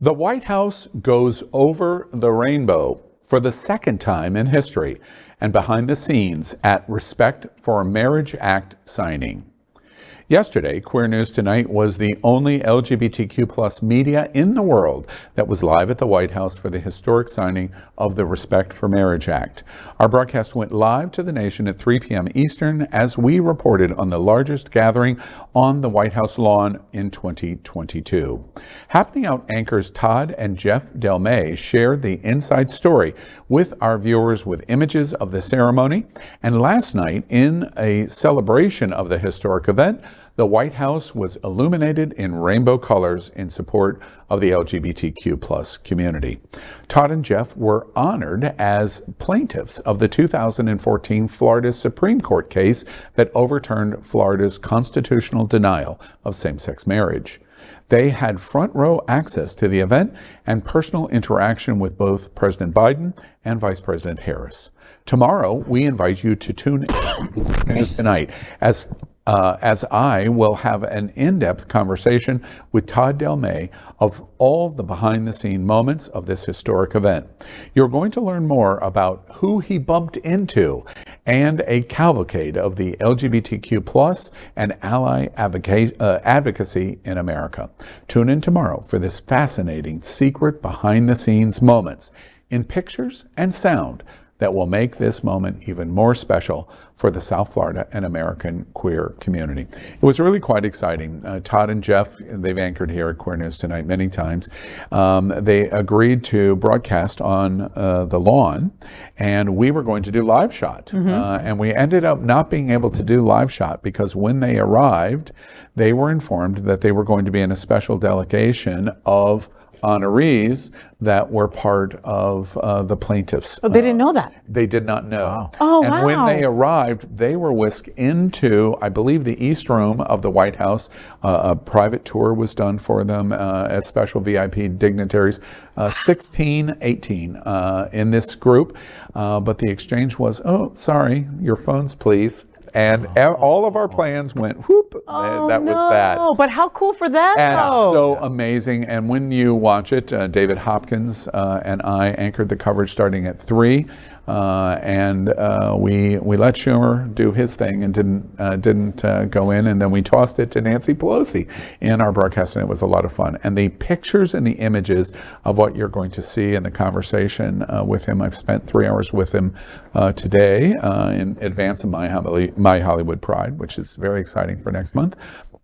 The White House goes over the rainbow for the second time in history and behind the scenes at Respect for Marriage Act signing. Yesterday, Queer News Tonight was the only LGBTQ plus media in the world that was live at the White House for the historic signing of the Respect for Marriage Act. Our broadcast went live to the nation at 3 p.m. Eastern as we reported on the largest gathering on the White House lawn in 2022. Happening Out anchors Todd and Jeff Delmay shared the inside story with our viewers with images of the ceremony. And last night, in a celebration of the historic event, the White House was illuminated in rainbow colors in support of the LGBTQ plus community. Todd and Jeff were honored as plaintiffs of the 2014 Florida Supreme Court case that overturned Florida's constitutional denial of same-sex marriage. They had front row access to the event and personal interaction with both President Biden and Vice President Harris. Tomorrow, we invite you to tune in tonight as I will have an in-depth conversation with Todd Delmay of all the behind-the-scene moments of this historic event. You're going to learn more about who he bumped into and a cavalcade of the LGBTQ plus and ally advocacy in America. Tune in tomorrow for this fascinating secret behind-the-scenes moments in pictures and sound that will make this moment even more special for the South Florida and American queer community. It was really quite exciting. Todd and Jeff, they've anchored here at Queer News Tonight many times. They agreed to broadcast on the lawn, and we were going to do live shot. And we ended up not being able to do live shot because when they arrived, they were informed that they were going to be in a special delegation of honorees that were part of the plaintiffs. Oh, they didn't know that? They did not know. Wow. Oh, and wow. when they arrived, they were whisked into, I believe, the East Room of the White House. A private tour was done for them as special VIP dignitaries, 16, 18 in this group. But the exchange was, oh, sorry, your phones, please. And all of our plans went whoop. Oh, that was that. Oh, but how cool for them, and though. So amazing. And when you watch it, David Hopkins and I anchored the coverage starting at 3. And we let Schumer do his thing and didn't go in, and then we tossed it to Nancy Pelosi in our broadcast, and it was a lot of fun. And the pictures and the images of what you're going to see in the conversation with him, I've spent 3 hours with him today in advance of my Hollywood Pride, which is very exciting for next month.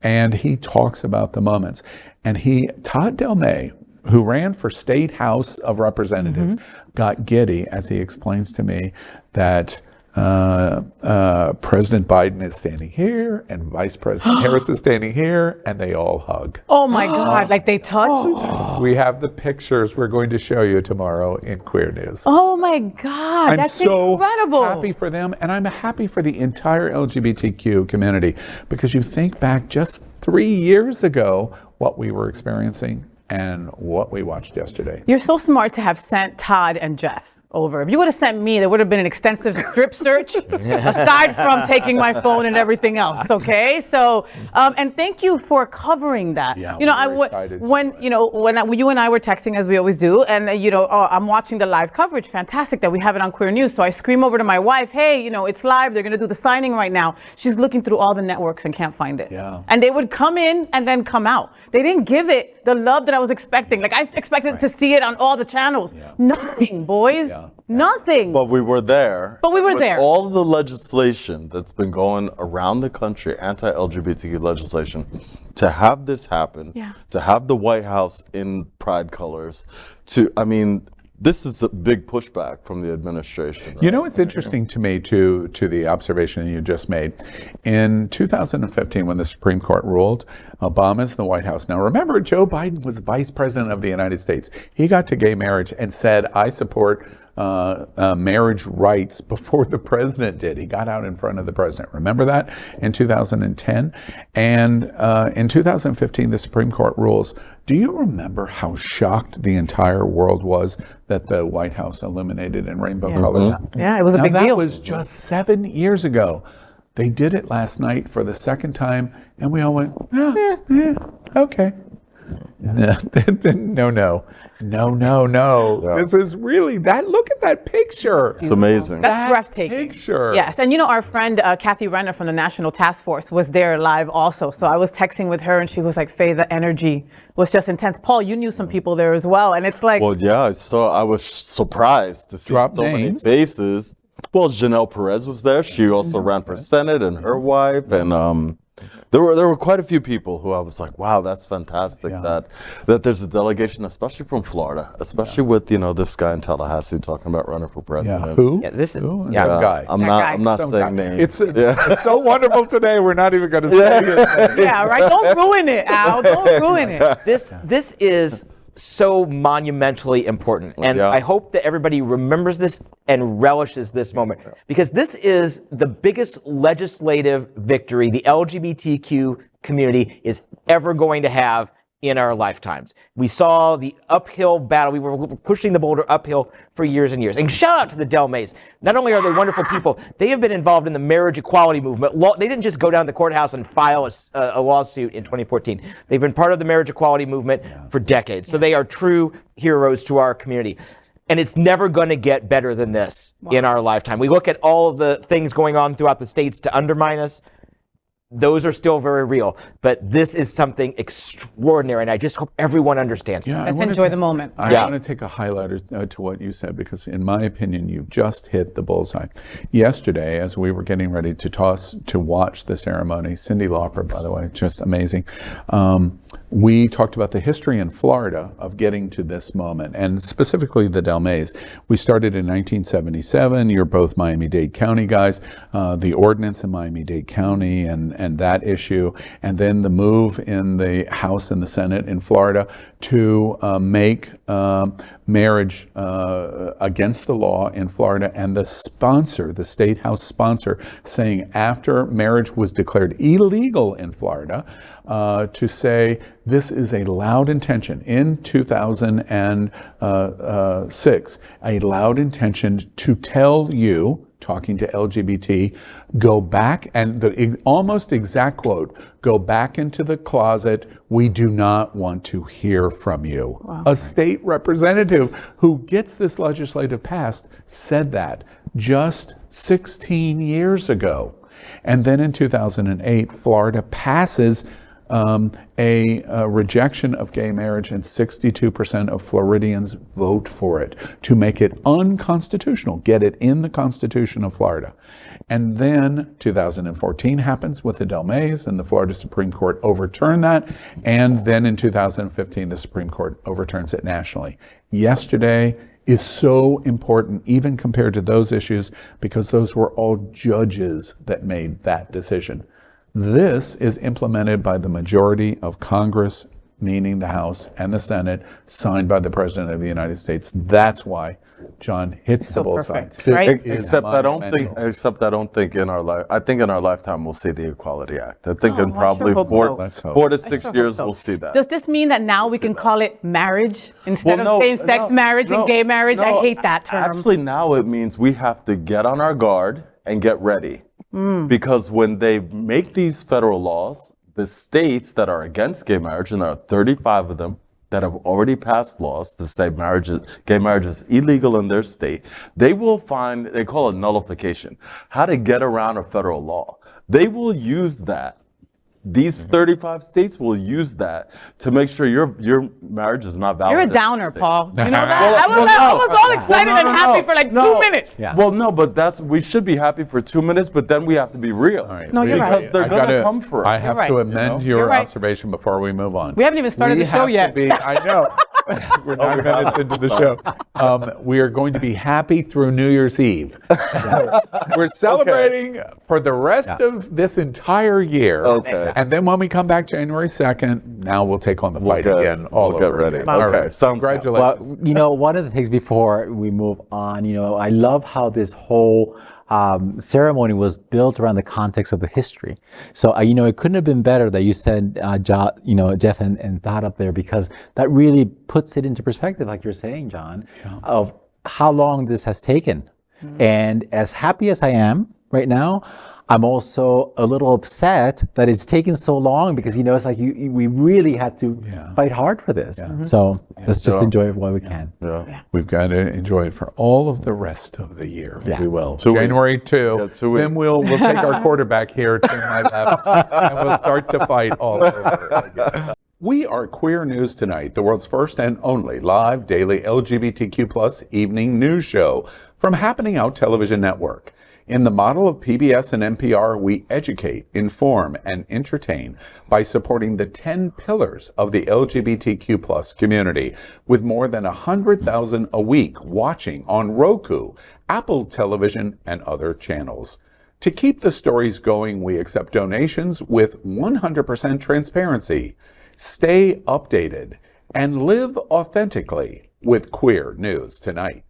And he talks about the moments. And Todd Delmay, who ran for State House of Representatives, got giddy as he explains to me that President Biden is standing here and Vice President Harris is standing here, and they all hug. Oh my God, like they touch? We have the pictures we're going to show you tomorrow in Queer News. Oh my God, that's incredible. I'm so happy for them, and I'm happy for the entire LGBTQ community, because you think back just 3 years ago what we were experiencing and what we watched yesterday. You're so smart to have sent Todd and Jeff over. If you would have sent me, there would have been an extensive strip search, aside from taking my phone and everything else. Okay, so and thank you for covering that. Yeah, you know, when you and I were texting, as we always do, and I'm watching the live coverage. Fantastic that we have it on Queer News. So I scream over to my wife, "Hey, it's live. They're going to do the signing right now." She's looking through all the networks and can't find it. Yeah. And they would come in and then come out. They didn't give it the love that I was expecting. Like I expected to see it on all the channels. Yeah. Nothing, boys. Yeah. Nothing. But we were there. But we were there. All of the legislation that's been going around the country, anti-LGBTQ legislation, to have this happen, to have the White House in pride colors, this is a big pushback from the administration. Right? It's interesting to me, to the observation you just made. In 2015, when the Supreme Court ruled, Obama's in the White House. Now, remember, Joe Biden was Vice President of the United States. He got to gay marriage and said, I support marriage rights before the president did. He got out in front of the president. Remember that in 2010? And in 2015, the Supreme Court rules. Do you remember how shocked the entire world was that the White House illuminated in rainbow colors? Yeah, it was a big deal. That was just 7 years ago. They did it last night for the second time, and we all went, okay. No. Yeah. This is really that. Look at that picture. It's amazing. That's breathtaking. Picture. Yes, and our friend Kathy Renner from the National Task Force was there live also. So I was texting with her, and she was like, "Faye, the energy was just intense." Paul, you knew some people there as well, and it's like, Well, yeah, I was surprised to see Drop so many names. faces. Well, Janelle Perez was there. She also ran for Senate, and her wife, and there were quite a few people who I was like, wow, that's fantastic that there's a delegation, especially from Florida, especially with this guy in Tallahassee talking about running for president. Yeah. Who? Yeah, this is Who? yeah. Some guy. I'm not Some saying guy. names. It's so wonderful today. We're not even going to say it. yeah, right. Don't ruin it, Al. Don't ruin it. This is so monumentally important, and Yeah. I hope that everybody remembers this and relishes this moment, because this is the biggest legislative victory the LGBTQ community is ever going to have in our lifetimes. We saw the uphill battle. We were pushing the boulder uphill for years and years. And shout out to the Delmays. Not only are they wonderful people, they have been involved in the marriage equality movement. They didn't just go down to the courthouse and file a lawsuit in 2014. They've been part of the marriage equality movement for decades. So they are true heroes to our community. And it's never going to get better than this in our lifetime. We look at all of the things going on throughout the states to undermine us. Those are still very real, but this is something extraordinary, and I just hope everyone understands that. Let's enjoy the moment. I want to take a highlighter to what you said, because in my opinion, you've just hit the bullseye. Yesterday, as we were getting ready to watch the ceremony, Cyndi Lauper, by the way, just amazing, we talked about the history in Florida of getting to this moment, and specifically the Delmays. We started in 1977. You're both Miami-Dade County guys. The ordinance in Miami-Dade County and that issue, and then the move in the House and the Senate in Florida to make marriage against the law in Florida, and the sponsor, the state house sponsor, saying after marriage was declared illegal in Florida, to say this is a loud intention in 2006, a loud intention to tell you, talking to LGBT, go back, and the almost exact quote, go back into the closet, we do not want to hear from you. Wow. A state representative who gets this legislative passed said that just 16 years ago. And then in 2008, Florida passes a rejection of gay marriage, and 62% of Floridians vote for it to make it unconstitutional, get it in the Constitution of Florida. And then 2014 happens with the Delmays, and the Florida Supreme Court overturned that. And then in 2015, the Supreme Court overturns it nationally. Yesterday is so important, even compared to those issues, because those were all judges that made that decision. This is implemented by the majority of Congress, meaning the House and the Senate, signed by the President of the United States. That's why John hits the bullseye. Right? Except I don't think in our life. I think in our lifetime we'll see the Equality Act. I think in probably 4 to 6 years we'll see that. Does this mean that now we can call it marriage instead of same-sex marriage and gay marriage? I hate that term. Actually, now it means we have to get on our guard and get ready. Because when they make these federal laws, the states that are against gay marriage, and there are 35 of them that have already passed laws to say gay marriage is illegal in their state, they will find, they call it nullification, how to get around a federal law. They will use that. These 35 states will use that to make sure your marriage is not valid. You're a downer, Paul. You know that? I was all excited and happy for like 2 minutes. Yeah. Well, no, but we should be happy for 2 minutes, but then we have to be real. Right. No, you're because right. they're going to come for us. I have to amend your observation before we move on. We haven't even started the show yet. I know. We're 9 minutes into the show. We are going to be happy through New Year's Eve. We're celebrating for the rest of this entire year. Okay. And then when we come back January 2nd, now we'll take on the fight again. We'll get ready. Again. Okay. All right. Sounds Congratulations. Well, one of the things before we move on, I love how this whole ceremony was built around the context of the history. So, it couldn't have been better that you said, Jeff and Todd up there, because that really puts it into perspective, like you're saying, John, of how long this has taken. And as happy as I am right now, I'm also a little upset that it's taken so long because, it's like we really had to fight hard for this. So let's just enjoy it while we can. We've got to enjoy it for all of the rest of the year. We will. 2 weeks. January 2. Yeah, 2 weeks. Then we'll take our quarterback here to my left and we'll start to fight all over again. We are Queer News Tonight, the world's first and only live daily LGBTQ+ evening news show from Happening Out Television Network. In the model of PBS and NPR, we educate, inform, and entertain by supporting the 10 pillars of the LGBTQ+ community, with more than 100,000 a week watching on Roku, Apple Television, and other channels. To keep the stories going, we accept donations with 100% transparency. Stay updated and live authentically with Queer News Tonight.